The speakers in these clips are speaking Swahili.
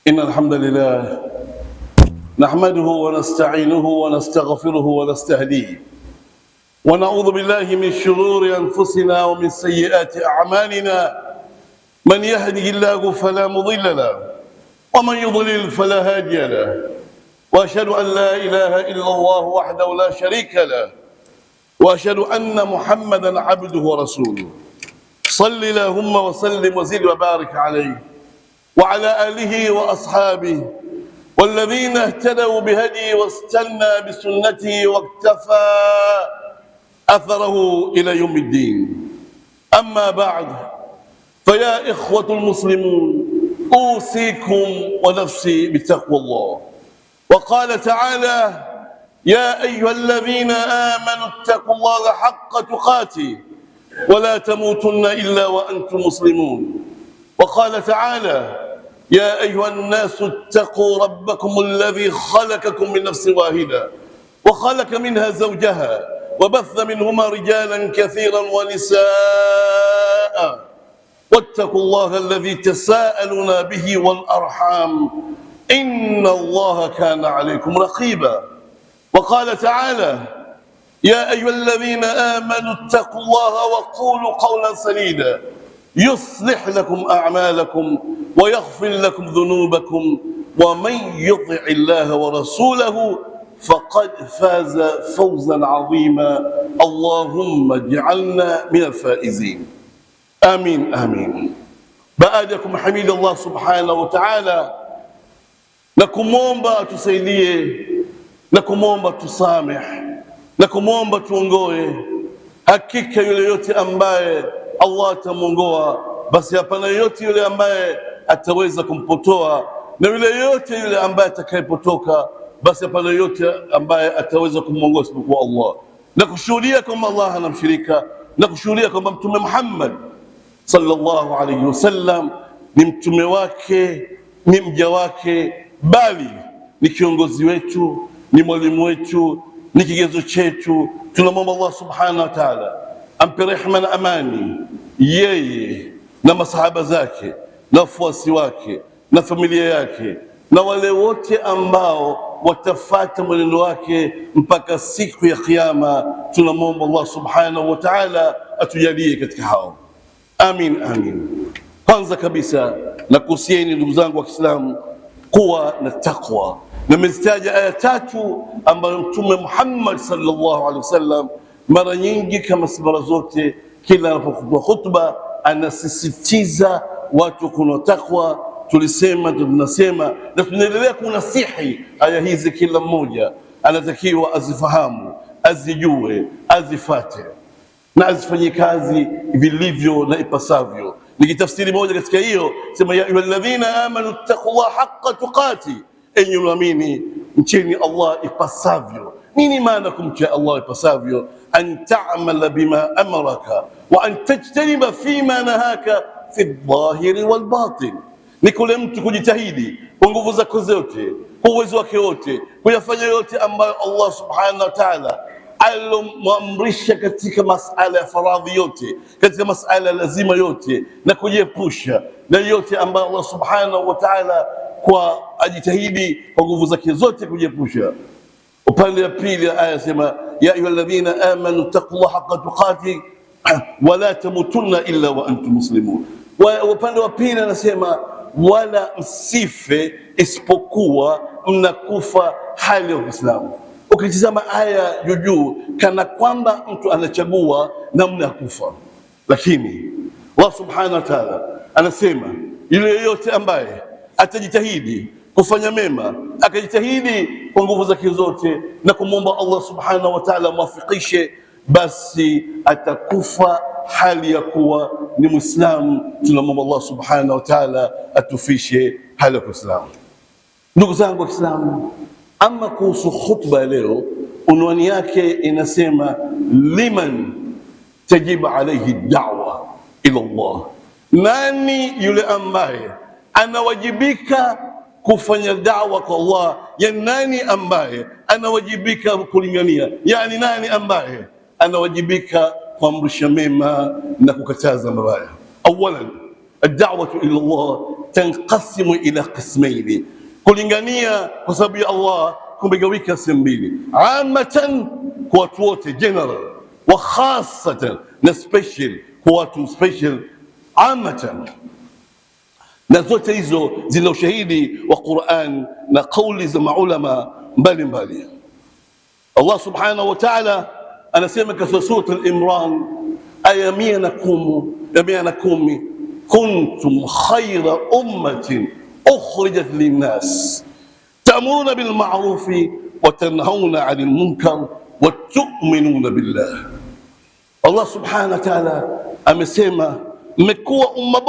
إن الحمد لله نحمده ونستعينه ونستغفره ونستهديه ونعوذ بالله من شرور أنفسنا ومن سيئات أعمالنا. من يهده الله فلا مضل له ومن يضلل فلا هادي له، وأشهد أن لا إله إلا الله وحده لا شريك له، وأشهد أن محمدا عبده ورسوله. صل اللهم وسلم وزد وبارك عليه وعلى آله وأصحابه والذين اهتدوا بهديه واستنى بسنته واقتفى أثره إلى يوم الدين. أما بعد، فيا إخوة المسلمون، أوصيكم ونفسي بتقوى الله. وقال تعالى: يا أيها الذين آمنوا اتقوا الله حق تقاته ولا تموتن إلا وأنتم مسلمون. وقال تعالى: يا أيها الناس اتقوا ربكم الذي خلقكم من نفس واحدة وخلق منها زوجها وبث منهما رجالا كثيرا ونساء واتقوا الله الذي تساءلون به والأرحام إن الله كان عليكم رقيبا. وقال تعالى: يا أيها الذين آمنوا اتقوا الله وقولوا قولا سديدا يصلح لكم أعمالكم ويغفر لكم ذنوبكم ومن يطع الله ورسوله فقد فاز فوزا عظيما. اللهم اجعلنا من الفائزين، آمين آمين. Baadakum hamida Allah subhanahu wa ta'ala, na kumwomba tusaidie, na kumwomba tusamehe, na kumwomba tuongoe. Hakika yule yote ambaye Allah atamuongoa, basi hapana yote yule ambaye ataweza kumpotoa, na yule yote yule ambaye atakayepotoka, basi hapana yote ambaye ataweza kumwongoa isipokuwa Allah. Na kushuhudia kwamba Allah hana mshirika, na kushuhudia kwamba Mtume Muhammad sallallahu alayhi wasallam ni mtume wake, ni mja wake, bali ni kiongozi wetu, ni mwalimu wetu, ni kigezo chetu. Tunamwomba Allah subhanahu wa ta'ala ampe rehema na amani yeye na masahaba zake na wafuasi wake na familia yake na wale wote ambao watafata mwenendo wake mpaka siku ya Kiyama. Tunamwomba Allah subhanahu wa ta'ala atujalie katika hao, amin amin. Kwanza kabisa nakuhusieni ndugu zangu wa Kiislamu kuwa na takwa, na nimezitaja aya tatu ambayo Mtume Muhammad sallallahu alaihi wasallam mara nyingi kama si mara zote, kila anapokuwa khutba anasisitiza watu kuna takwa. Tulisema, tunasema na tunaendelea kunasihi aya hizi. Kila mmoja anatakiwa azifahamu, azijue, azifate na azifanyie kazi vilivyo na ipasavyo. Nikitafsiri moja katika hiyo, sema ya ayyuhalladhina amanu taqullaha haqqa tuqati, enyi mlioamini mcheni Allah ipasavyo. Nini maana kumcha Allah ipasavyo? An ta'mala bima amaraka wa an tajtaniba fima nahaka fi dhahiri wal batin, ni kule mtu kujitahidi kwa nguvu zake zote, kwa uwezo wake wote, kuyafanya yote ambayo Allah subhanahu wa ta'ala alomwamrisha katika masala ya faradhi yote, katika masala lazima yote, na kujiepusha na yote ambayo Allah subhanahu wa ta'ala kwa ajitahidi kwa nguvu zake zote kujiepusha. Upande wa pili aya sema ya ayyuhalladhina amanu taqullaha haqqa tuqati wala tamutunna illa wa antum muslimun. Upande wa pili anasema wala msife isipokuwa mnakufa hali ya Uislamu. Ukitizama aya juu kana kwamba mtu anachagua namna ya kufa, lakini Allah subhanahu wa ta'ala anasema yule yote ambaye atajitahidi kufanya mema, akajitahidi kwa nguvu zake zote na kumwomba Allah subhanahu wa ta'ala muwafikishe, basi atakufa hali ya kuwa ni Muislamu. Tunamwomba Allah subhanahu wa ta'ala atufishe hali ya Uislamu. Ndugu zangu wa Kiislamu, ama kuhusu khutba leo, unwani yake inasema liman tajibu alayhi da'wa ila Allah, nani yule ambaye anawajibika kufanya da'wa kwa Allah? Yani nani ambaye anawajibika kulingania? Yani nani ambaye anawajibika kuamrisha mema na kukataza mabaya? Awalan, ad-da'watu ila Allah tanqasimu ila qismaini, kulingania kwa sababu ya Allah kumegawika sehemu mbili, amatan kwa watu wote general, wa khasatan na special kwa watu special amatan. Na zote hizo zina ushahidi wa Qur'an na kauli za maulama mbalimbali. Allah subhanahu wa ta'ala anasema katika sura al-Imran aya 110, kuntum khayra ummatin ukhrijat linnas ta'muruna bil ma'rufi wa tanhauna 'anil munkar wa tu'minuna billah. Allah subhanahu wa ta'ala amesema mmekuwa umma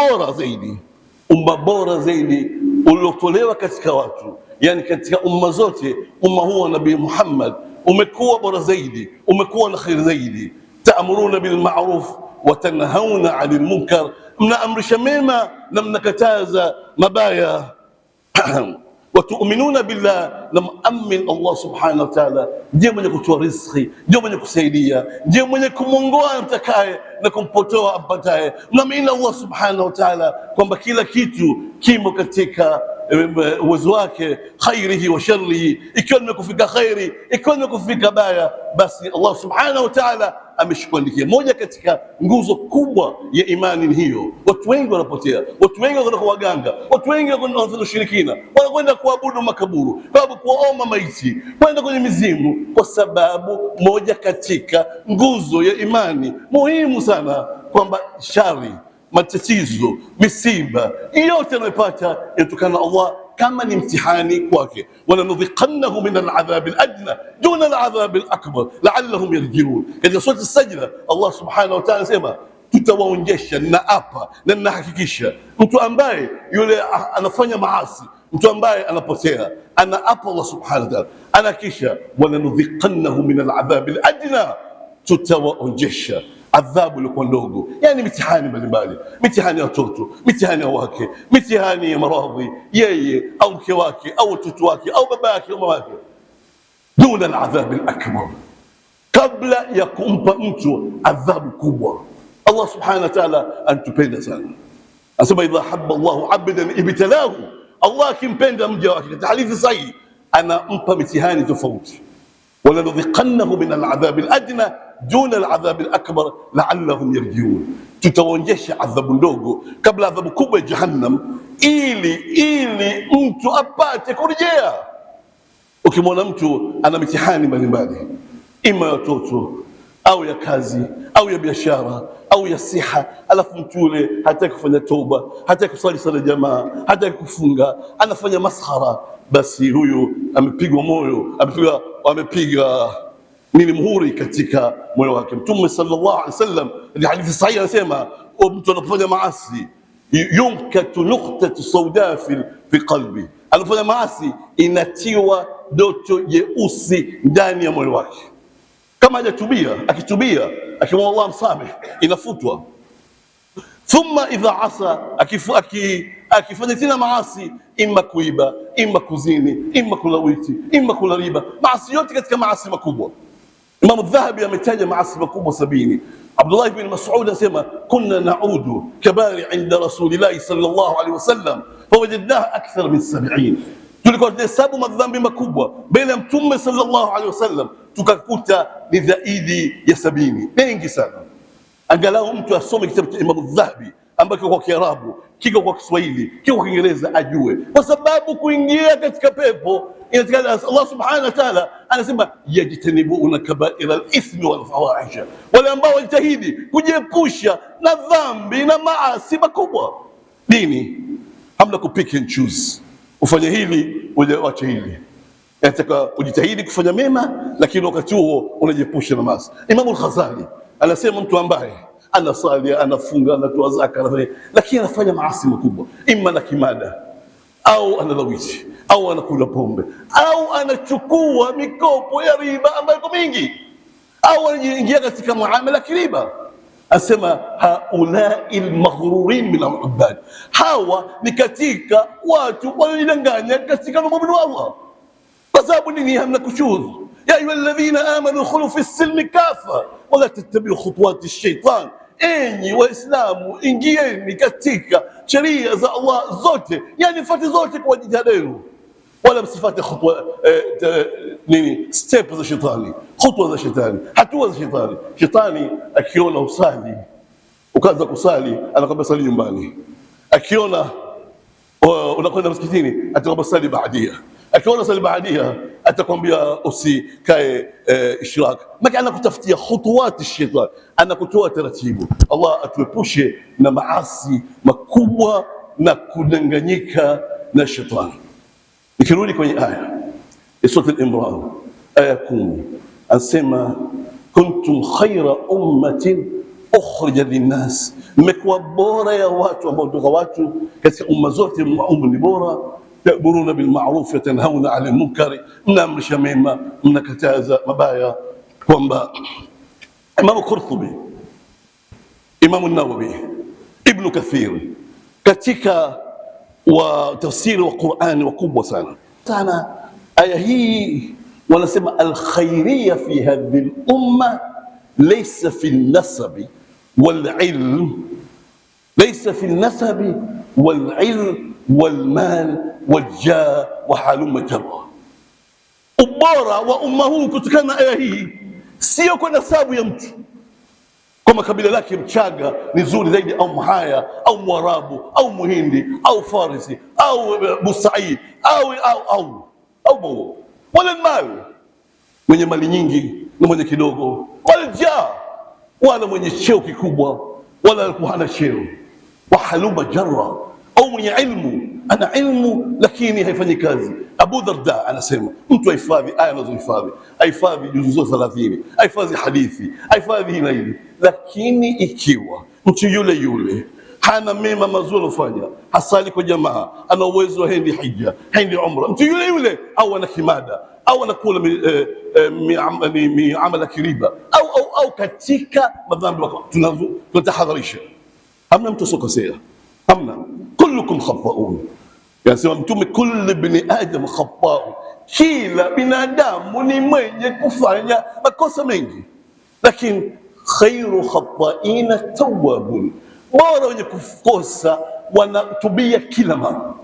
bora zaidi uliotolewa katika watu, yani katika umma zote umma huo wa Nabii Muhammad umekuwa bora zaidi, umekuwa na khair zaidi. Ta'muruna bil ma'ruf wa tanhauna 'anil munkar, mnaamrisha mema na mnakataza mabaya. Wa tu'minuna billah, na muammin Allah subhanahu wa ta'ala ndiye mwenye kutoa riziki, ndiye mwenye kusaidia, ndiye mwenye kumongoa amtakaye na kumpotoa ampataye. Mnaamini Allah subhanahu wa ta'ala kwamba kila kitu kimo katika uwezo wake, khairihi wa sharrihi, ikiwa nimekufika khairi, ikiwa nimekufika baya, basi Allah subhanahu wa ta'ala ameshukuandikia. Moja katika nguzo kubwa ya imani ni hiyo. Watu wengi wanapotea, watu wengi wanakwenda kwa waganga, watu wengi wanafanya ushirikina, wanakwenda kuabudu makaburu, kuomba maiti, kwenda kwenye mizimu, kwa sababu moja katika nguzo ya imani muhimu sana, kwamba shari, matatizo, misiba yote anayopata inatokana na Allah kama ni mtihani kwake. walanudhiqannahu min aladhabi aladna duna aladhabi alakbar la'allahum yarji'un. Katika sura As-Sajda Allah subhanahu wa ta'ala anasema tutawaonjesha, na apa na nahakikisha, mtu ambaye yule anafanya maasi, mtu ambaye anapotea, ana apa Allah subhanahu wa ta'ala anakisha, walanudhiqannahu min aladhabi aladna, tutawaonjesha adhabu ilikuwa ndogo, yani mitihani mbalimbali, mitihani ya watoto, mitihani ya wake, mitihani ya maradhi, yeye au mke wake au watoto wake au baba yake au mama yake, duna aladhabi alakbar, kabla ya kumpa mtu adhabu kubwa. Allah subhanahu wa ta'ala antupenda sana, anasema idha habba Allahu abdan ibtalahu, Allah akimpenda mja wake, katika hadithi sahihi anampa mitihani tofauti. walanudhiqannahu min aladhabi aladna duna aladhabi alakbar la'allahum yarji'un, tutawaonjesha adhabu ndogo kabla adhabu kubwa ya Jahannam, ili mtu apate kurejea. Ukimwona mtu ana mitihani mbalimbali, ima ya watoto au ya kazi au ya biashara au ya siha, alafu mtu yule hataki kufanya toba, hataki kusali sala jamaa, hataki kufunga, anafanya maskhara, basi huyu amepigwa moyo, amepiga muhuri katika moyo wake. Mtume sallallahu alaihi wasallam katika hadithi sahihi anasema mtu anapofanya maasi yunkatu nuqtatu sauda fi qalbi, anapofanya maasi inatiwa doto jeusi ndani ya moyo wake. Kama hajatubia, akimwomba Allah msamehe, inafutwa. Thumma idha asa, akifanya tena maasi, imma kuiba, imma kuzini, imma kulawiti, imma kula riba, maasi yote katika maasi makubwa. Imam Dhahabi ametaja maasi makubwa 70. Abdullah ibn Mas'ud anasema kunna na'udu kabari inda Rasulillahi sallallahu alaihi wasallam fawajadnaha akthar min 70, tulikuwa tunahesabu madhambi makubwa mbele ya Mtume sallallahu alaihi wasallam tukakuta ni zaidi ya 70, mengi sana. Angalau mtu asome kitabu cha Imam Dhahabi ambacho kwa Kiarabu, kiko kwa Kiswahili, kiko kwa Kiingereza, ajue, kwa sababu kuingia katika pepo inatakana. Allah subhanahu wa ta'ala anasema yajtanibuna kaba'ira al-ithmi wal fawahisha, wale ambao wajitahidi kujiepusha na dhambi na maasi makubwa. Dini hamna ku pick and choose, ufanye hili uache hili, nataka ujitahidi kufanya mema, lakini wakati huo unajiepusha na maasi. Imam al-Ghazali anasema mtu ambaye anasali, anafunga, anatoa zaka, lakini anafanya maasi makubwa, imma na kimada au analawiti au anakula pombe au anachukua mikopo ya riba ambayo iko mingi au anaingia katika muamala kiriba, asema haulai almaghrurin min al-ibad, hawa ni katika watu waliodanganya katika kumwabudu Allah. Kwa sababu nini? Hamna kushudhu. ya ayyuhalladhina amanu khulu fi silmi kafa wala tattabi'u khutuwati ash-shaytan enyi Waislamu, ingieni katika sheria za Allah zote, yani fati zote kwa jitihada yenu, wala msifate khutwa step za shetani, khutwa za shetani, hatua za shetani. Shetani akiona usali ukaanza kusali, anakwambia sali nyumbani. Akiona unakwenda msikitini, atakwambia sali baadia. Akiona sali baadia, atakwambia usikae ishrak. Maka anakutafutia khutuwati shetani, anakutoa taratibu. Allah atuepushe na maasi makubwa na kudanganyika na shetani. Nikirudi kwenye aya ya Sura Al-Imran aya 10, anasema kuntum khayra ummatin ukhrijat linnas, mmekuwa bora ya watu ambao toka watu katika umma zote, ni bora. Ta'muruna bil ma'ruf wa tanhauna 'anil munkar, mnaamrisha mema mnakataza mabaya. Kwamba Imam Qurtubi, Imam an-Nawawi, Ibn Kathir katika wa tafsiri wa Qur'ani wakubwa sana aya hii wanasema al-khairiyya fi hadhihi al-umma laysa fi an-nasabi wal-'ilm, laysa fi an-nasabi wal-'ilm wal-mal wal-jah wa halumma jarra. Ubora wa umma huu kutokana na aya hii sio kwa nasabu ya mtu, kama kabila lake Mchaga ni zuri zaidi au Mhaya au Mwarabu au Muhindi au Farisi au Busaid au wala mali, mwenye mali nyingi na mwenye kidogo, wala jaa, wala mwenye cheo kikubwa wala hana cheo, wa haluma jarra, au mwenye ilmu, ana ilmu lakini haifanyi kazi. Abu Darda anasema mtu ahifadhi aya anazohifadhi, ahifadhi juzu zote 30, ahifadhi hadithi, ahifadhi hili na hili, lakini ikiwa mtu yule hana mema mazuri anafanya, hasali kwa jamaa, ana uwezo wa hendi hija, hendi umra, mtu yule au ana kimada au anakula miamala kiriba au katika madhambi, tunatahadharisha. Hamna mtu sokosea, hamna, kullukum khata'un. Yasema Mtume, kullu ibn adam khata'un, kila binadamu ni mwenye kufanya makosa mengi, lakini khairu khata'ina tawwabun, bora wenye kukosa wanatubia kila mara.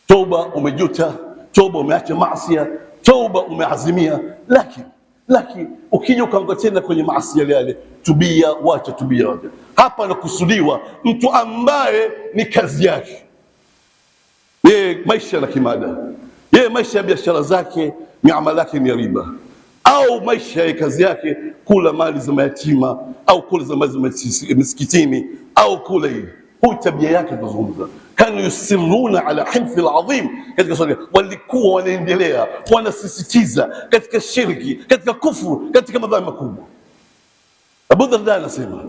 Toba umejuta, toba umeacha maasi, toba umeazimia, lakini ukija ukaanguka tena kwenye maasi yale, tubia, wacha tubia. Hapa nakusudiwa mtu ambaye ni kazi yake yeye maisha na kimada, yeye maisha ya biashara zake, miamala yake ni riba, au maisha ya kazi yake kula mali za mayatima au kula za mali za miskitini au kula hii. Huyu tabia yake tuzungumza. Kanu yusiruna ala himfi alazim, katika swali walikuwa wanaendelea wanasisitiza katika shirki, katika kufuru, katika madhambi makubwa. Abu Darda anasema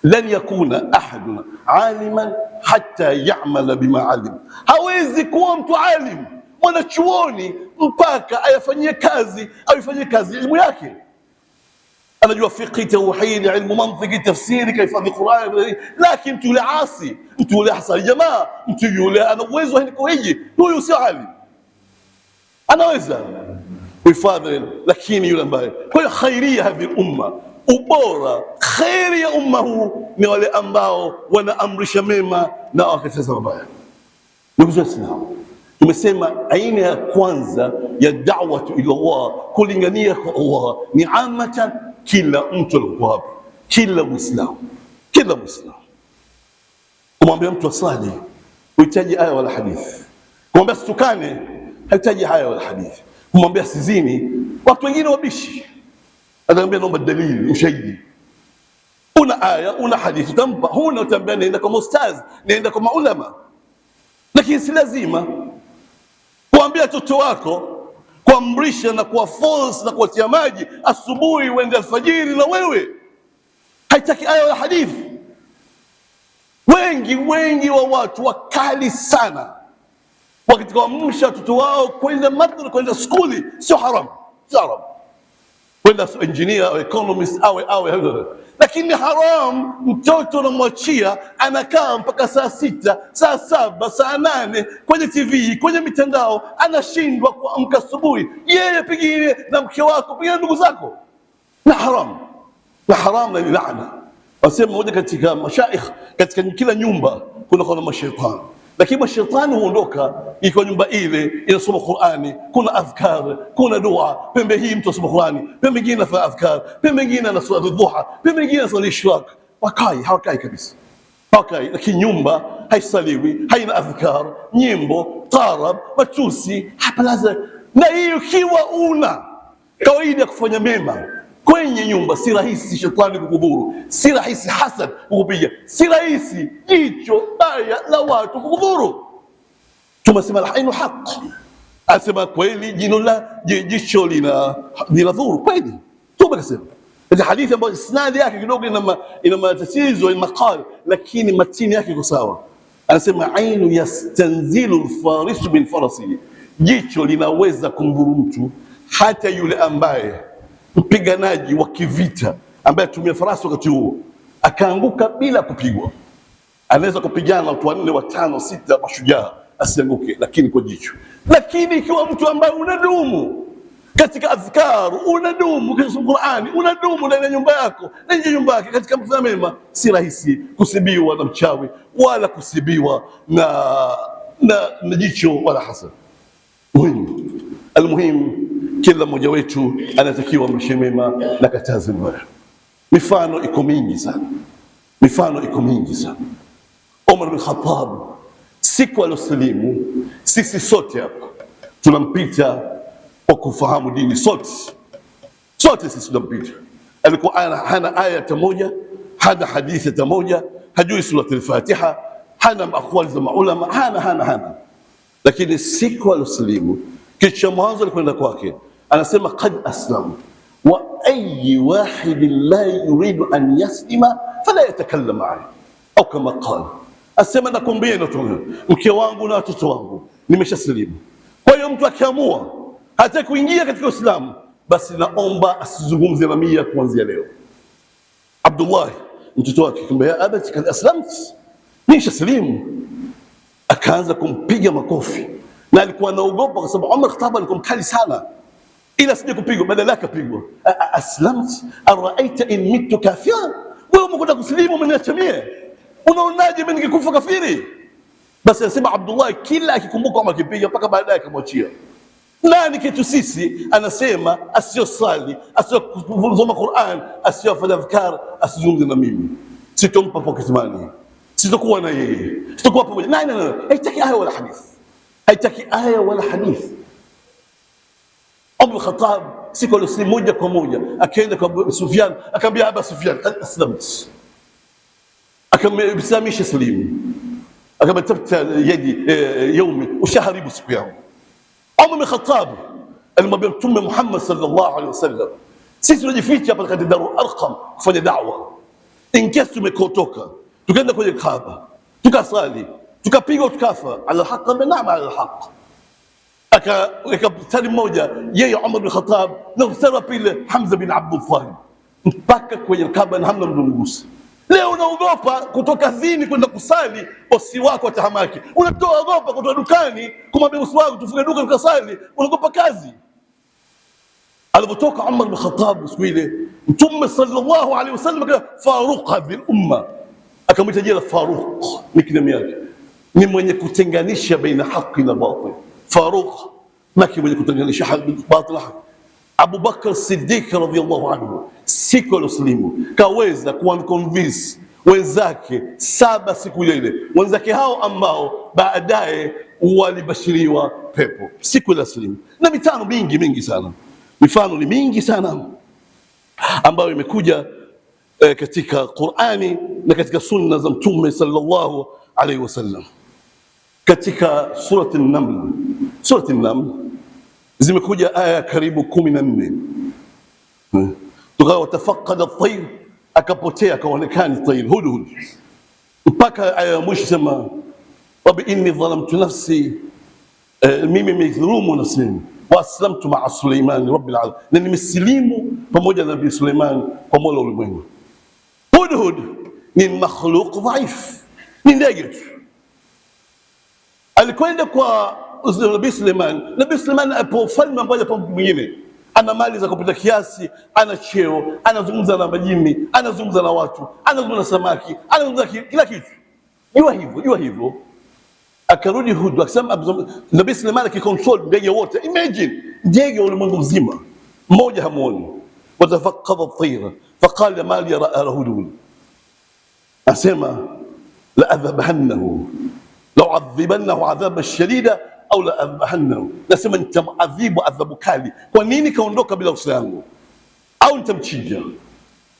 lan yakuna ahadun aliman hatta ya'mala bima alim, hawezi kuwa mtu alim mwanachuoni mpaka ayafanyie kazi au ifanyie kazi elimu yake. Anajua fiqh, tauhid, ilmu mantiki, tafsiri, kaifadhi Qur'an, lakini mtu yule asi, mtu yule hasali jamaa, mtu yule ana uwezo wa hiji, huyu sio alim. Anaweza kuhifadhi, lakini yule ambaye. Kwa hiyo khairia hadhi umma, ubora khairi ya umma huu ni wale ambao wanaamrisha mema na wakataza mabaya. Ndugu zangu, tumesema aina ya kwanza ya da'watu ila Allah, kulingania kwa Allah, ni amatan, kila mtu alikuwa hapo, kila Muislamu kumwambia mtu asali huhitaji aya wala hadithi, kumwambia situkane hahitaji aya wala hadithi, kumwambia sizini. Watu wengine wabishi, anaambia naomba dalili, ushahidi. Una aya, una hadithi, utampa. Huna utambia nenda kwa ustaz, nenda kwa maulama. Lakini si lazima kuambia watoto wako, kuamrisha na kuwa force na kuwatia maji asubuhi uende alfajiri, na wewe haitaki aya wala hadithi. Wengi wa watu wakali sana wakati kuamrisha watoto wao kwenda madrasa, kwenda skuli. Sio haram, kwenda engineer au economist awe, lakini haram mtoto unamwachia anakaa mpaka saa 6, saa 7, saa 8 kwenye TV, kwenye mitandao, anashindwa kuamka asubuhi, yeye pengine na mke wako, pengine ndugu zako, na haram. na haram na ni laana. Wasema moja katika mashaikh, katika kila nyumba kuna mashaitani, lakini mashaitani huondoka iko nyumba ile inasoma Qur'ani, kuna adhkar, kuna dua, pembe hii mtu asoma Qur'ani, pembe nyingine anafanya adhkar, pembe nyingine anaswali dhuha, pembe nyingine anaswali ishraq. Hawakai kabisa, hawakai. Lakini nyumba haisaliwi, haina adhkar, nyimbo, tarab, matusi, hapa lazima. Na hiyo ikiwa una kawaida ya kufanya mema kwenye nyumba, si rahisi shetani kukudhuru, si rahisi hasad kukupiga, si rahisi jicho baya la watu kukudhuru. Tumesema al-ainu haq, asema kweli jicho linadhuru kweli. Tumesema katika hadithi ambayo isnadi yake kidogo ina matatizo ya maqal, lakini matini yake iko sawa. Anasema ainu yastanzilu al-farisu bil farasi, jicho linaweza kumdhuru mtu hata yule ambaye mpiganaji wa kivita ambaye atumia farasi wakati huo akaanguka bila kupigwa. Anaweza kupigana watu 4, 5, 6 mashujaa asianguke, lakini kwa jicho. Lakini ikiwa mtu ambaye unadumu katika adhkar, unadumu katika Qur'ani, unadumu ndani ya nyumba yako na nje ya nyumba yako katika kufanya mema, si rahisi kusibiwa na mchawi wala kusibiwa na jicho wala hasad. Almuhimu, kila mmoja wetu anatakiwa mshe mema na kataze mbaya. Mifano iko mingi sana, mifano iko mingi sana. Umar bin Khattab siku alosilimu, sisi sote hapa tunampita kwa kufahamu dini, sote sisi tunampita. Alikuwa hana aya hata moja, hana hadithi hata moja, hajui surati al-Fatiha, hana aqwali za maulama, hana. Lakini siku alosilimu, kisha mwanzo alikwenda kwake, anasema qad aslam wa ayi wahidin la yuridu an yaslima fala yatakallam alayhi, au kama qala, asema nakwambia mke wangu na watoto wangu nimeshasilimu. Kwa hiyo mtu akiamua hata kuingia katika Uislamu, basi naomba asizungumze na mimi kuanzia leo. Abdullah mtoto wake akamwambia, abati kad aslamt, nimeshasilimu. Akaanza kumpiga makofi, na alikuwa anaogopa kwa sababu Umar Khattab alikuwa mkali sana, ila sije kupigwa, badala yake apigwa. Aslamt araaita in mitu kafira, wewe umekwenda kusilimu umeniacha mie, unaonaje mimi nikikufa kafiri? Basi anasema Abdullah kila akikumbuka Umar akipiga mpaka baadaye akamwachia. Nani kitu sisi anasema asiyosali, asiyosoma Qur'an, asiyofanya adhkar, asizungumze na mimi, sitompa pocket money, sitakuwa na yeye, sitakuwa pamoja. Nani? Haitaki aya wala hadith, haitaki aya wala hadith. Umar Khattab siku alosilimu moja kwa moja akaenda kwa Sufyan, akamwambia Aba Sufyan, aslamt, akamsamisha salimu, akamwambia tabta yadi yaumi, ushaharibu siku yangu. Umar bin Khattab alimwambia Mtume Muhammad sallallahu alaihi wasallam, sisi tunajificha hapa katika Darul Arqam kufanya da'wa, in case tumekotoka tukaenda kwenye Kaaba tukasali tukapigwa tukafa, ala haq na naam ala haq. Akaweka mstari mmoja yeye Umar bin Khattab na mstari wa pili Hamza bin Abdul Muttalib mpaka kwenye Kaaba na hamna mtu mgusa. Leo unaogopa kutoka zini kwenda kusali, bosi wako atahamaki. Unatoa ogopa kutoka dukani kumwambia bosi wako tufunge duka tukasali, unaogopa kazi. Alipotoka Umar bin Khattab siku ile, Mtume sallallahu alaihi wasallam akasema Faruq hadhihi al-umma, akamwita jina Faruq, nickname yake ni mwenye kutenganisha baina haki na batil. Faruq maki mwenye kutenganisha haki na batil. Abu Bakr Siddiq radhiyallahu anhu siku aloslimu kaweza kuwaconvince wenzake 7 siku ile, wenzake hao ambao baadaye walibashiriwa pepo siku ile aslimu. Na mitano mingi sana, mifano ni mingi sana ambayo imekuja katika Qur'ani na katika sunna za Mtume sallallahu alaihi wasallam. Katika surati an-Naml zimekuja aya karibu 14. Tukawa tafaqada at-tayr, akapotea akaonekana tayr hudhud, mpaka aya ya mwisho sema rabbi inni dhalamtu nafsi, mimi nimedhulumu nafsi, wa aslamtu ma'a Suleiman rabbil alamin, na nimesilimu pamoja na Nabii Suleiman kwa Mola wa ulimwengu. Hudhud ni makhluq dhaif, ni ndege tu. Alikwenda kwa Nabii Suleiman, Nabii Suleiman apo falme mmoja pa mwingine, ana mali za kupita kiasi, ana cheo, anazungumza na majini, anazungumza na watu, anazungumza na samaki, anazungumza kila kitu. Jua hivyo. Akarudi Hud akasema Nabii Suleiman akicontrol ndege wote. Imagine ndege wa ulimwengu mzima mmoja hamuoni. Watafaqadha at-tayra faqala ma li ra'a hudud, asema la adhabannahu law adhibannahu adhaban shadida au la adhabannahu, nasema nitamadhibu adhabu kali. Kwa nini kaondoka bila uso yangu? Au nitamchinja.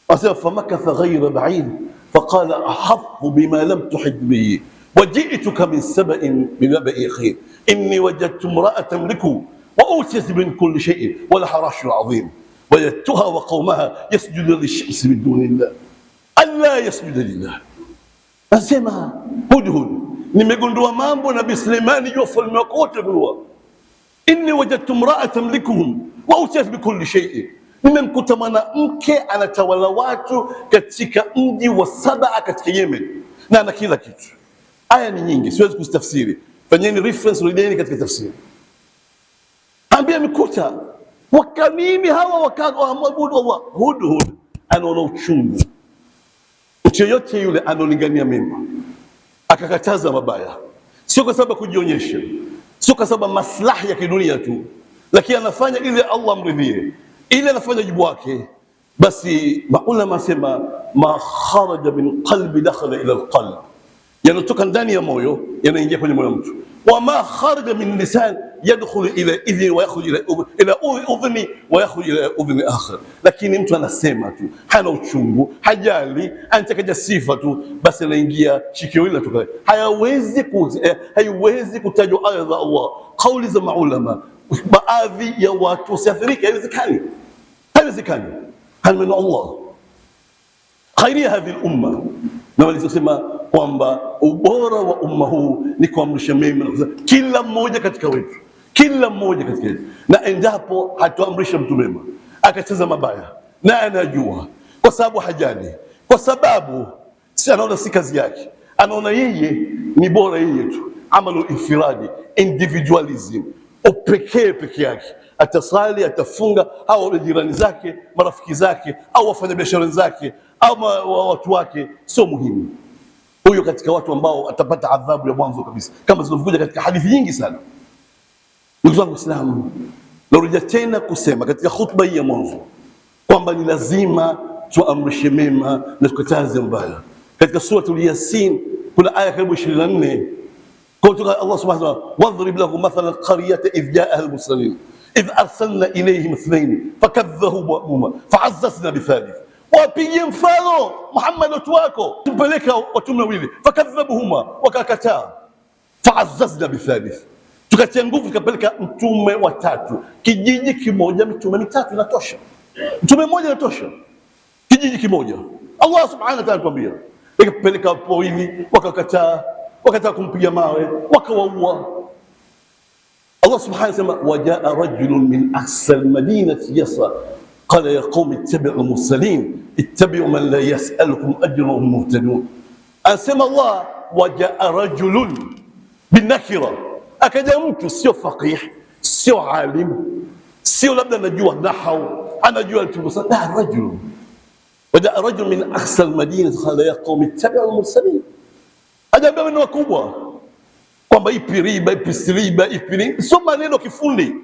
Asema famakatha ghayra ba'id faqala ahaffu bima lam tuhid bihi وجئتك من سبأ بنبأ خير إني وجدت امرأة تملكه وأوتيت من كل شيء ولها عرش عظيم وجدتها وقومها يسجدون للشمس من دون الله ألا يسجد لله. Nasema Hudhud, nimegundua mambo Nabii Suleimani juu ufalme wako wote gundua. Inni wajadtu imra'a tamlikuhum wa utiyat bi kulli shay'in, nimemkuta mwanamke anatawala watu katika mji wa Saba katika Yemen na ana kila kitu. Aya ni nyingi, siwezi kuzitafsiri. Fanyeni reference, rudeni katika tafsiri. Ambia mikuta wakamimi hawa wakamwabudu Allah. Hudhud anaona uchungu. Mtu yoyote yule analingania mema akakataza mabaya, sio kwa sababu kujionyesha, sio kwa sababu maslahi ya kidunia tu, lakini anafanya ili Allah amridhie, ili anafanya jibu wake, basi maulama sema ma kharaja min qalbi dakhala ila alqalb, yanatoka ndani ya moyo yanaingia kwenye moyo mtu. Wa ma kharaja min lisan yadkhulu ila idhni wa yakhruju ila udhni wa yakhruju ila udhni akhar. Lakini mtu anasema tu, hana uchungu, hajali, anataka sifa tu, basi anaingia shikio hilo tu. Haiwezi kutajwa aya za Allah, kauli za maulama, baadhi ya watu wasiathirika. Haiwezekani. Hal min Allah khairia hadhihi al-umma, na walisema kwamba ubora wa umma huu ni kuamrisha mema, kila mmoja katika wetu, na endapo hatuamrisha mtu mema akacheza mabaya, na anajua kwa sababu hajali, kwa sababu si anaona si kazi yake, anaona yeye ni bora yeye tu, amalu infiradi, individualism, upekee peke yake, atasali, atafunga, au jirani zake, marafiki zake, au wafanyabiashara zake, au watu wake sio muhimu. Huyo katika watu ambao atapata adhabu ya mwanzo kabisa, kama zilivyokuja katika hadithi nyingi sana. Ndugu zangu Waislamu, narudia tena kusema katika khutba hii ya mwanzo kwamba ni lazima tuamrishe mema na tukataze mbaya. Katika suratul Yasin kuna aya karibu 24 kutoka Allah subhanahu wa ta'ala, wadhrib lahum mathalan qaryatan idh jaa'a al-mursalin idh arsalna ilayhim ithnayn fakadhabuhuma fa'azzazna bithalith. Wapigie mfano Muhammad watu wako, tupeleka watu wawili, fakadhabuhuma, wakakataa, fa'azzazna bithalith, tukatia nguvu tukapeleka mtume wa tatu. Kijiji kimoja mitume mitatu inatosha, mtume mmoja inatosha, kijiji kimoja. Allah subhanahu wa ta'ala tuambia, ikapeleka wawili, wakakataa, kumpiga mawe, wakawaua. Allah subhanahu wa ta'ala, wajaa rajulun min aqsa al-madinati yas'a قال يا قوم اتبعوا المرسلين اتبعوا من لا يسألكم أجرا وهم مهتدون. أسمى الله وجاء رجل بالنكرة، akaja mtu sio faqih, sio alim, sio labda anajua nahwu, anajua tubusa, la rajul. Wajaa rajul min aqsa al-madina qala ya qaum ittabi'u al-mursalin. Ajabu ni wakubwa kwamba ipi riba, ipi siliba, ipi sio maneno kifundi.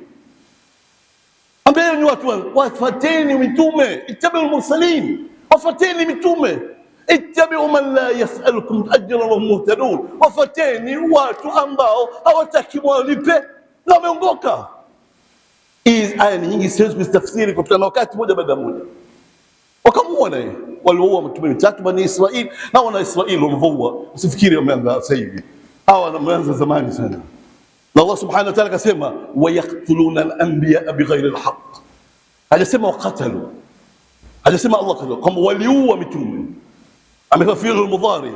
Ambeni ni watu wafuateni mitume, ittabi'u al-mursalin, wafuateni mitume, ittabi'u man la yas'alukum ajran wa hum muhtadun, wafuateni watu ambao hawataki walipe na wameongoka. Hizi aya ni nyingi, siwezi kuzitafsiri kwa wakati moja baada moja. Wakamuona yeye, waliouwa mitume mitatu Bani Israili, na wana Israili waliouwa, usifikiri wameanza sasa hivi, hawa wameanza zamani sana. Na Allah subhanahu wa ta'ala akasema wayaqtuluna al-anbiya bighayri al-haqq, hajasema waqatalu, hajasema Allah kwamba waliua mitume. Amefanya mudhari,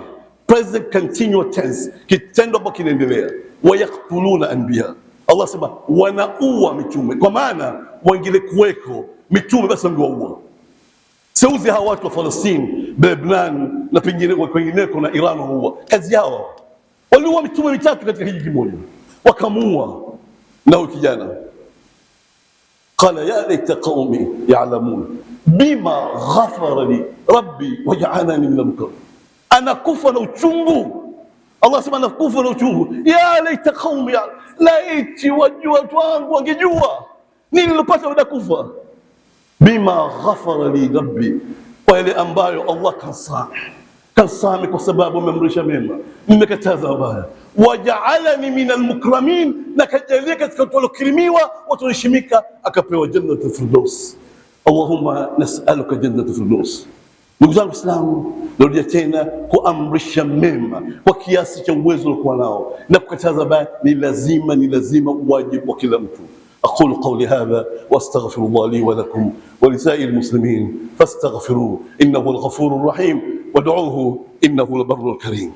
present continuous tense, kitendo ambacho kinaendelea. Wayaqtuluna anbiya, Allah sema wanaua mitume, kwa maana wengine kuweko mitume basi wangewaua. Seuzi hawa watu wa Palestina, Lebanon na pengineko na Iran waua, kazi yao waliua mitume mitatu katika kijiji kimoja, wakamuua na kijana. qala ya laita qaumi ya'lamun bima ghafara li rabbi waj'alani min al-mukram. Anakufa na uchungu. Allah sema anakufa na uchungu. Ya laita qaumi, laiti wajua watu wangu wangejua nini nilipata baada kufa. Bima ghafara li rabbi, kwa ile ambayo Allah kansame kwa sababu amemrisha mema, nimekataza mabaya. Waja'alani min al-mukramin, na kajalia katika watu waliokirimiwa, watu walioheshimika, akapewa jannatul firdaus. Allahumma nas'aluka jannatul firdaus. Ndugu zangu Waislamu, narudia tena, kuamrisha mema kwa kiasi cha uwezo uliokuwa nao na kukataza mabaya ni lazima wajibu wa kila mtu. أقول قولي هذا وأستغفر الله لي ولكم ولسائر المسلمين فاستغفروه إنه الغفور الرحيم وادعوه إنه البر الكريم.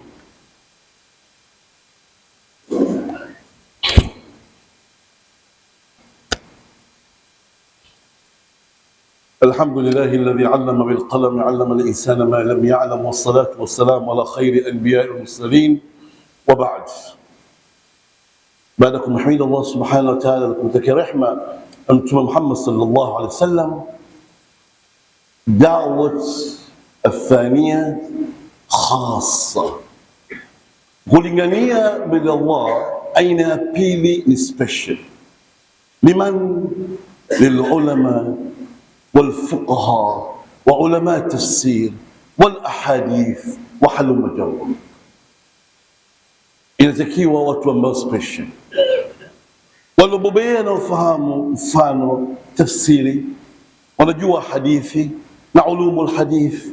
الحمد لله الذي علم بالقلم علم الإنسان ما لم يعلم، والصلاة والسلام على خير أنبياء المرسلين، وبعد. بعدكم نحمد الله سبحانه وتعالى لكم تكي رحمة أنتم محمد صلى الله عليه وسلم. دعوة الثانية خاصة kulingania mbele Allah, aina ya pili ni special. Liman? Lilulama walfuqaha wa ulama tafsir wal ahadith wa halum jarra. Inatakiwa watu ambao special, walobobea na ufahamu mfano tafsiri, wanajua hadithi na ulumul hadith,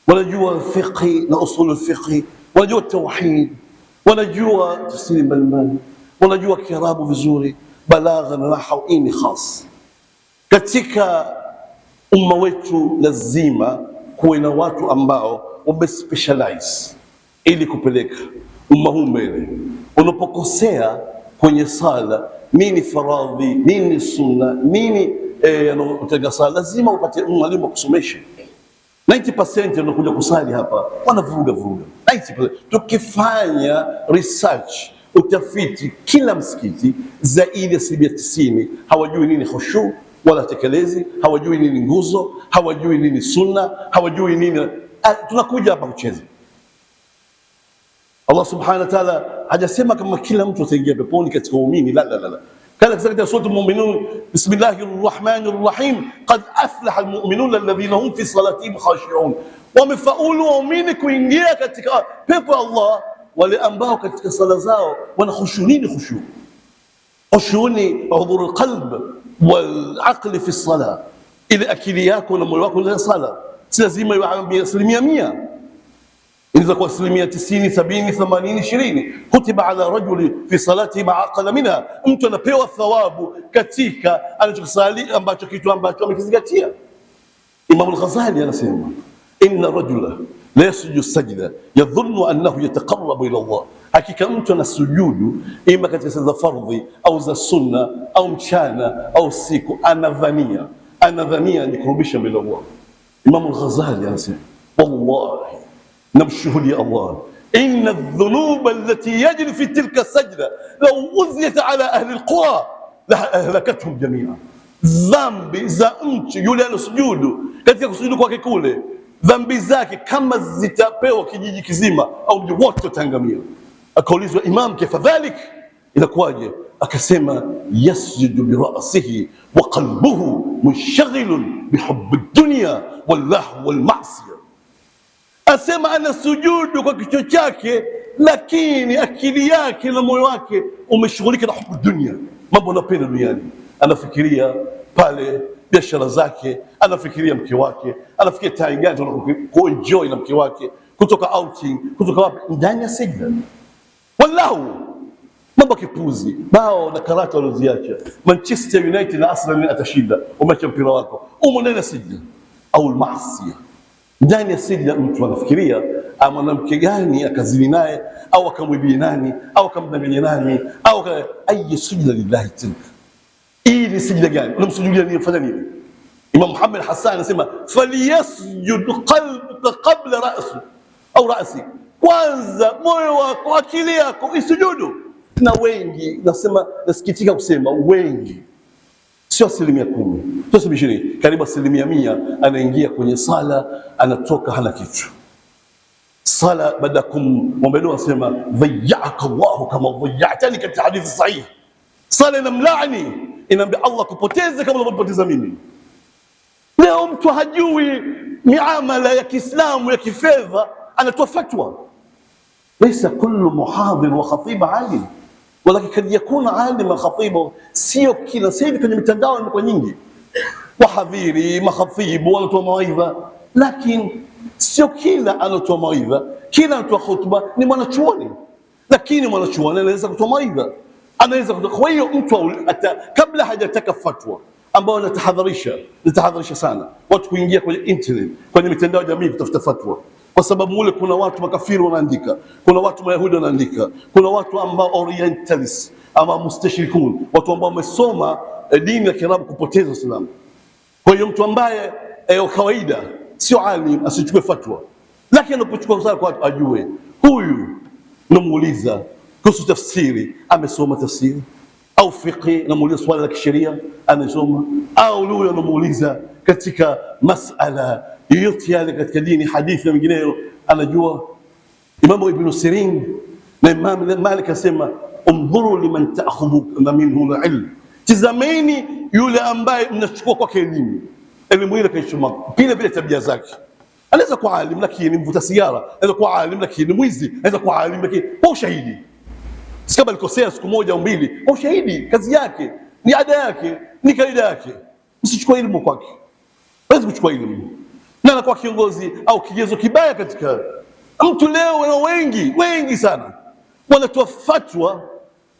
wanajua fiqhi na usulul fiqhi, wanajua tauhid, wanajua tafsiri mbalimbali, wanajua kiarabu vizuri, balagha na nahwu. Ini khas katika umma wetu, lazima kuwe na watu ambao wamespecialize ili kupeleka umma huu mbele. Unapokosea kwenye sala, nini faradhi, nini sunna, nini utega sala, lazima upate mwalimu wa kusomesha. 90% wanakuja kusali hapa wanavuruga 90%. Tukifanya research, utafiti, kila msikiti zaidi ya 90% hawajui nini khushu wala tekelezi, hawajui nini nguzo, hawajui nini sunna, hawajui nini. Tunakuja hapa kucheza. Allah subhanahu wa ta'ala hajasema kama kila mtu ataingia peponi katika waumini, la. Kana katika sura al-Mu'minun, bismillahir rahmanir rahim, qad aflaha al-mu'minun alladhina hum fi salatihim khashi'un. Wamefaulu waumini kuingia katika pepo ya Allah, wale ambao katika sala zao wana khushu. Nini khushu? Khushuni hudhur al-qalb wal aql fi as-salah, ile akili yako na moyo wako ndani ya sala. Si lazima iwe 100%, inaweza kuwa 90, 70, 80, 20. Kutiba ala rajuli fi salati ma aqala minha, mtu anapewa thawabu katika anachokisali ambacho kitu ambacho amekizingatia. Imam al-Ghazali anasema inna rajula la yasjudu sajda yadhunnu annahu yataqarrabu ila Allah, hakika mtu anasujudu ima katika sala za fardhi au za sunna au mchana au siku, anadhania ni kurubisha mbele Allah. Imam al-Ghazali anasema wallahi, namshuhudia Allah, inna adh-dhunuba allati yajri fi tilka sajda law uziyat ala ahli al-qura la ahlakathum jami'a. Dhambi za mtu yule alosujudu katika kusujudu kwake kule, dhambi zake kama zitapewa kijiji kizima au mji wote utaangamia. Akaulizwa Imam, kaifa dhalik, inakuwaje? Akasema yasjudu bi ra'sihi wa qalbuhu munshagilun bi hubbi ad-dunya wal lahwi wal ma'siyah. Asema anasujudu kwa kichwa chake, lakini akili yake na moyo wake umeshughulika na hubu dunia, mambo anapenda duniani. Anafikiria pale biashara zake, anafikiria mke wake, anafikiria time gani kuenjoy na mke wake, kutoka outing, kutoka wapi, ndani ya sijda. Wallahu, mambo kipuzi, bao na karata waloziacha. Manchester United na Arsenal atashinda, umeacha mpira wako umo ndani ya sijda. Au maasiya, ndani ya sijda mtu anafikiria mwanamke gani akazini naye, au akamwibia nani, au akamdanganya nani, au ayi sijda lillahi tilka. Hii ni sijda gani? Unamsujudia nini? Fanya nini? Imam Muhammad Hassan anasema falyasjud qalbuka qabla ra'si au ra'si, kwanza moyo wako, akili yako isujudu. Na wengi, nasema nasikitika kusema wengi sio 10%, sio 20%, karibu 100% anaingia kwenye sala, anatoka hana kitu. Sala baada kumwomba dua asema dhayyaka Allahu kama dhayyatani, katika hadithi sahihi. Sala inamlaani, inaambia Allah kupoteze kama ulivyopoteza mimi. Leo mtu hajui miamala ya Kiislamu ya kifedha, anatoa fatwa. Laysa kullu muhadhir wa khatib alim, walakin kad yakuna alima khatiba. Sio kila, sasa hivi kwenye mitandao imekuwa nyingi wahadhiri, makhatibu wanatoa mawaidha, lakini sio kila anatoa mawaidha, kila anatoa khutba ni mwanachuoni. Lakini mwanachuoni anaweza kutoa mawaidha, anaweza kutoa. Kwa hiyo mtu kabla hajataka fatwa, ambao natahadharisha sana watu kuingia kwenye internet, kwenye mitandao ya jamii kutafuta fatwa, kwa sababu mule kuna watu makafiri wanaandika, kuna watu mayahudi wanaandika, kuna watu ambao orientalist ama mustashirikun, watu ambao wamesoma dini ya Kiarabu kupoteza Uislamu. Kwa hiyo mtu ambaye kawaida sio alim asichukue fatwa, lakini anapochukua fatwa kwa watu ajue huyu, namuuliza kuhusu tafsiri, amesoma tafsiri au fiqh, namuuliza swala la kisheria anasoma, au huyo namuuliza katika masala yoyote yale katika dini, hadithi na mengineyo anajua. Imamu Ibn Sirin na Imam Malik asema undhuru liman ta'khudhu minhu al-ilm, tizameni yule ambaye mnachukua kwake elimu ile kaishoma, vile vile tabia zake. Anaweza kuwa alim lakini mvuta sigara, anaweza kuwa alim lakini mwizi, anaweza kuwa alim lakini kwa ushahidi. Si kama alikosea siku moja au mbili, kwa ushahidi, kazi yake, ni ada yake, ni kaida yake. Msichukue elimu kwake. Huwezi kuchukua elimu. Na anakuwa kiongozi au kigezo kibaya katika mtu. Leo wana wengi sana wanatoa fatwa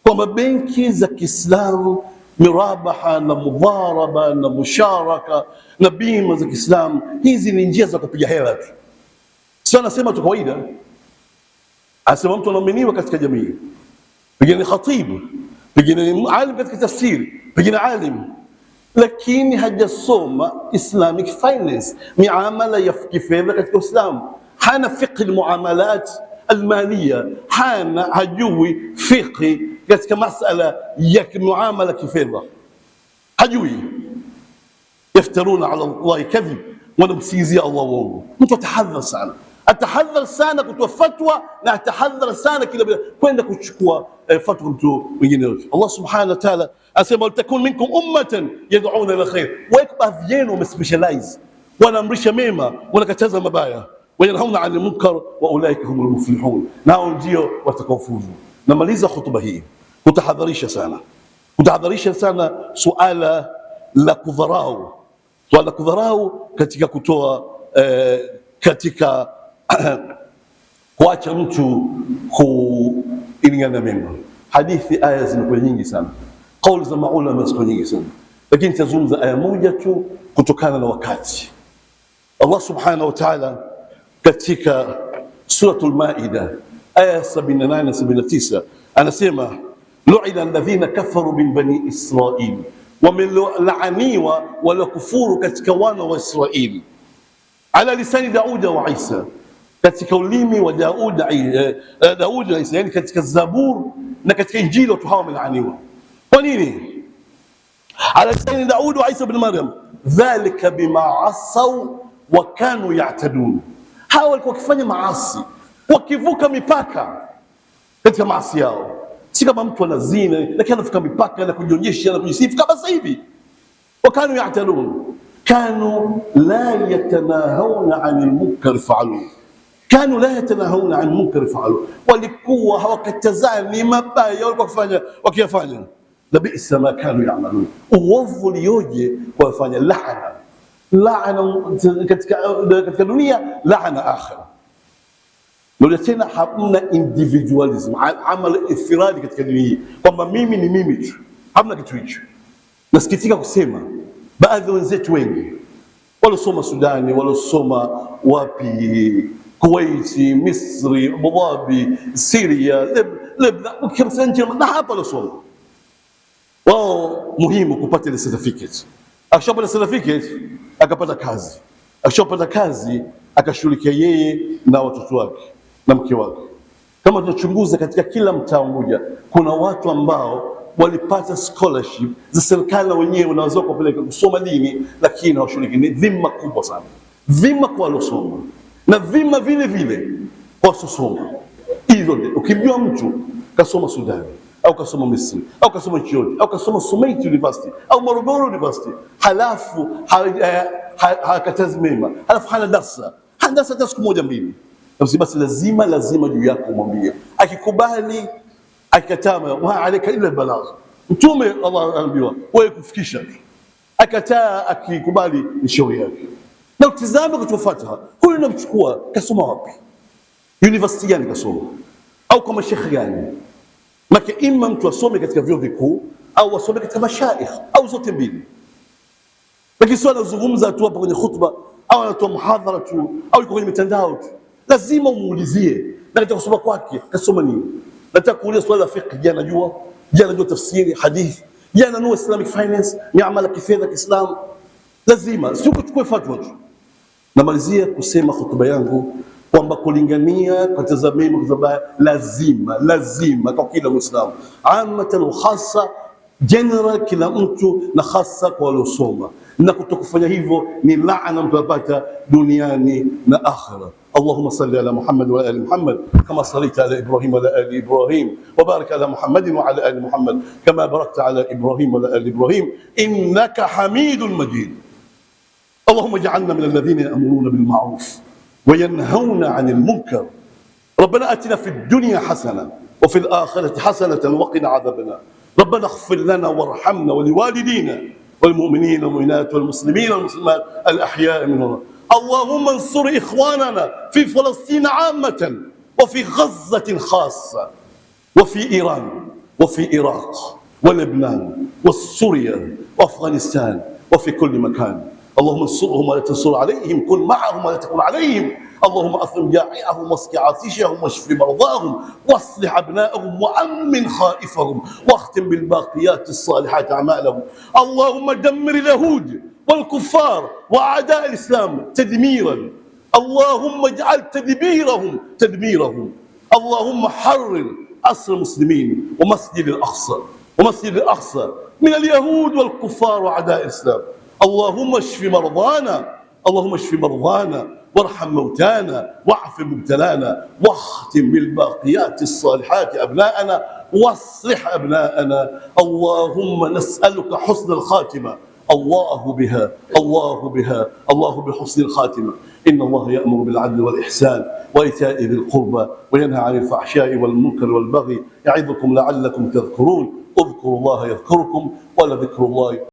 kwa mabenki za Kiislamu, mirabaha na mudharaba na musharaka na bima za Kiislamu. Hizi ni njia za kupiga hela tu. Sio anasema tu kawaida. Anasema mtu anaaminiwa katika jamii, pengine khatibu, pengine alim katika tafsiri, pengine alim, lakini hajasoma Islamic finance, miamala ya kifedha katika Uislamu. Hana fiqh almuamalat almaliya, hajui fiqh katika masala ya muamala kifedha, hajui. Yaftaruna ala Allahi kadhib, wanamsingizia Allah uongo. Mtu atahadhar sana kutoa fatwa, na atahadhar sana kila bila kwenda kuchukua fatwa mtu mwingine yote. Allah subhanahu wa ta'ala asema walitakun minkum ummatan yad'una ila khair, wako baadhi yenu wamespecialize, wanaamrisha mema, wanakataza mabaya, wayanhauna 'anil munkar wa ulaika humul muflihun, nao ndio watakaofuzu. Namaliza hutuba hii kutahadharisha sana suala la kudharau katika kutoa katika kuacha mtu kuilingana mema. Hadithi, aya zimekuwa nyingi sana, kauli za maulama zimekuwa nyingi sana, lakini tazungumza aya moja tu kutokana na wakati. Allah subhanahu wa ta'ala katika suratul Maida aya 78 na 79 anasema lu'ina alladhina kafaru min bani Israil, wamelaaniwa walokufuru katika wana wa Israili, ala lisani Dauda wa Isa, katika ulimi wa Dauda na Isa, yani katika Zabur na katika Injili watu hawa wamelaaniwa. Kwa nini? Ala lisani Dauda wa Isa ibn Maryam, dhalika bima asaw wa kanu ya'tadun, hawa walikuwa wakifanya maasi, wakivuka mipaka katika maasi yao. Si kama mtu anazina lakini anavuka mipaka na kujionyesha na kujisifu kama sasa hivi. Wakanu ya'tadun kanu la yatanahawna 'anil munkar fa'alu, walikuwa hawakatazani mabaya walikuwa wakiyafanya. La bi'sa ma kanu ya'malun, uovu ulioje kwa kufanya laana katika dunia, laana akhira. Ndio tena hamna individualism, amal ifradi katika dunia hii, kwamba mimi ni mimi tu, hamna kitu hicho. Nasikitika kusema baadhi wenzetu wengi walosoma Sudani, walosoma wapi, Kuwait, Misri, Abu Dhabi, Syria, Lebanon, na hapa walosoma wao, muhimu kupata ile certificate. Akishapata certificate akapata kazi, akishapata kazi akashughulikia yeye na watoto wake na mke wake. Kama tunachunguza katika kila mtaa mmoja, kuna watu ambao walipata scholarship za serikali, wenyewe wanaweza kupeleka kusoma dini, lakini hawashiriki. Ni dhima kubwa sana, dhima kwa waliosoma na dhima vile vile kwa wasiosoma. Hizo ukimjua mtu kasoma Sudan au kasoma Misri au kasoma nchi yote au kasoma Sumait University au Morogoro University, halafu hakatazi mema, halafu hana darasa hata siku moja mbili, basi lazima juu yako mwambie. Akikubali, akikataa, wa alayka illa albalagh. Mtume Allah anaambiwa wewe kufikisha. Akataa, akikubali ni shauri yake. Na utizame kutofuata huyu, namchukua kasoma wapi, university gani kasoma, au kama shekhi gani? Maka ima mtu asome katika vyuo vikuu au asome katika mashaikh au zote mbili. Lakini sio anazungumza tu hapo kwenye khutba au anatoa muhadhara tu au yuko kwenye mitandao tu. Lazima umuulizie na katika kusoma kwake kasoma nini. Nataka kuuliza swali la fiqh, je, anajua? Je, anajua tafsiri hadithi? Je, anajua Islamic finance, miamala kifedha Kiislamu? Lazima sio kuchukua fatwa tu. Namalizia kusema khutba yangu kwamba kulingania kutazama mema kuzabaya lazima kwa kila Muislamu, amatan wa khassa, general kila mtu na khassa kwa waliosoma, na kutokufanya hivyo ni laana mtu apata duniani na akhira. اللهم صل على محمد وعلى ال محمد كما صليت على ابراهيم وعلى ال ابراهيم، وبارك على محمد وعلى ال محمد كما باركت على ابراهيم وعلى ال ابراهيم انك حميد مجيد. اللهم اجعلنا من الذين يأمرون بالمعروف وينهون عن المنكر. ربنا آتنا في الدنيا حسنة وفي الآخرة حسنة وقنا عذاب النار. ربنا اغفر لنا وارحمنا ولوالدينا والمؤمنين والمؤمنات والمسلمين والمسلمات الأحياء منهم. اللهم انصر إخواننا في فلسطين عامة وفي غزة خاصة وفي إيران وفي العراق ولبنان وسوريا وأفغانستان وفي كل مكان. اللهم انصرهم ولا تنصر عليهم، كن معهم ولا تكن عليهم. اللهم أثم جائعهم واسق عطشهم واشف مرضاهم واصلح أبناءهم وأمن خائفهم واختم بالباقيات الصالحات أعمالهم. اللهم دمر اليهود والكفار وأعداء الإسلام تدميرا. اللهم اجعل تدميرهم. اللهم حرر أسر المسلمين ومسجد الأقصى من اليهود والكفار وأعداء الإسلام. اللهم اشف مرضانا وارحم موتانا واعف مبتلانا واختم بالباقيات الصالحات أبناءنا واصلح أبناءنا. اللهم نسألك حسن الخاتمة. الله بحسن الخاتمة. إن الله يأمر بالعدل والإحسان وإيتاء ذي القربى وينهى عن الفحشاء والمنكر والبغي يعظكم لعلكم تذكرون. اذكروا الله يذكركم ولذكر الله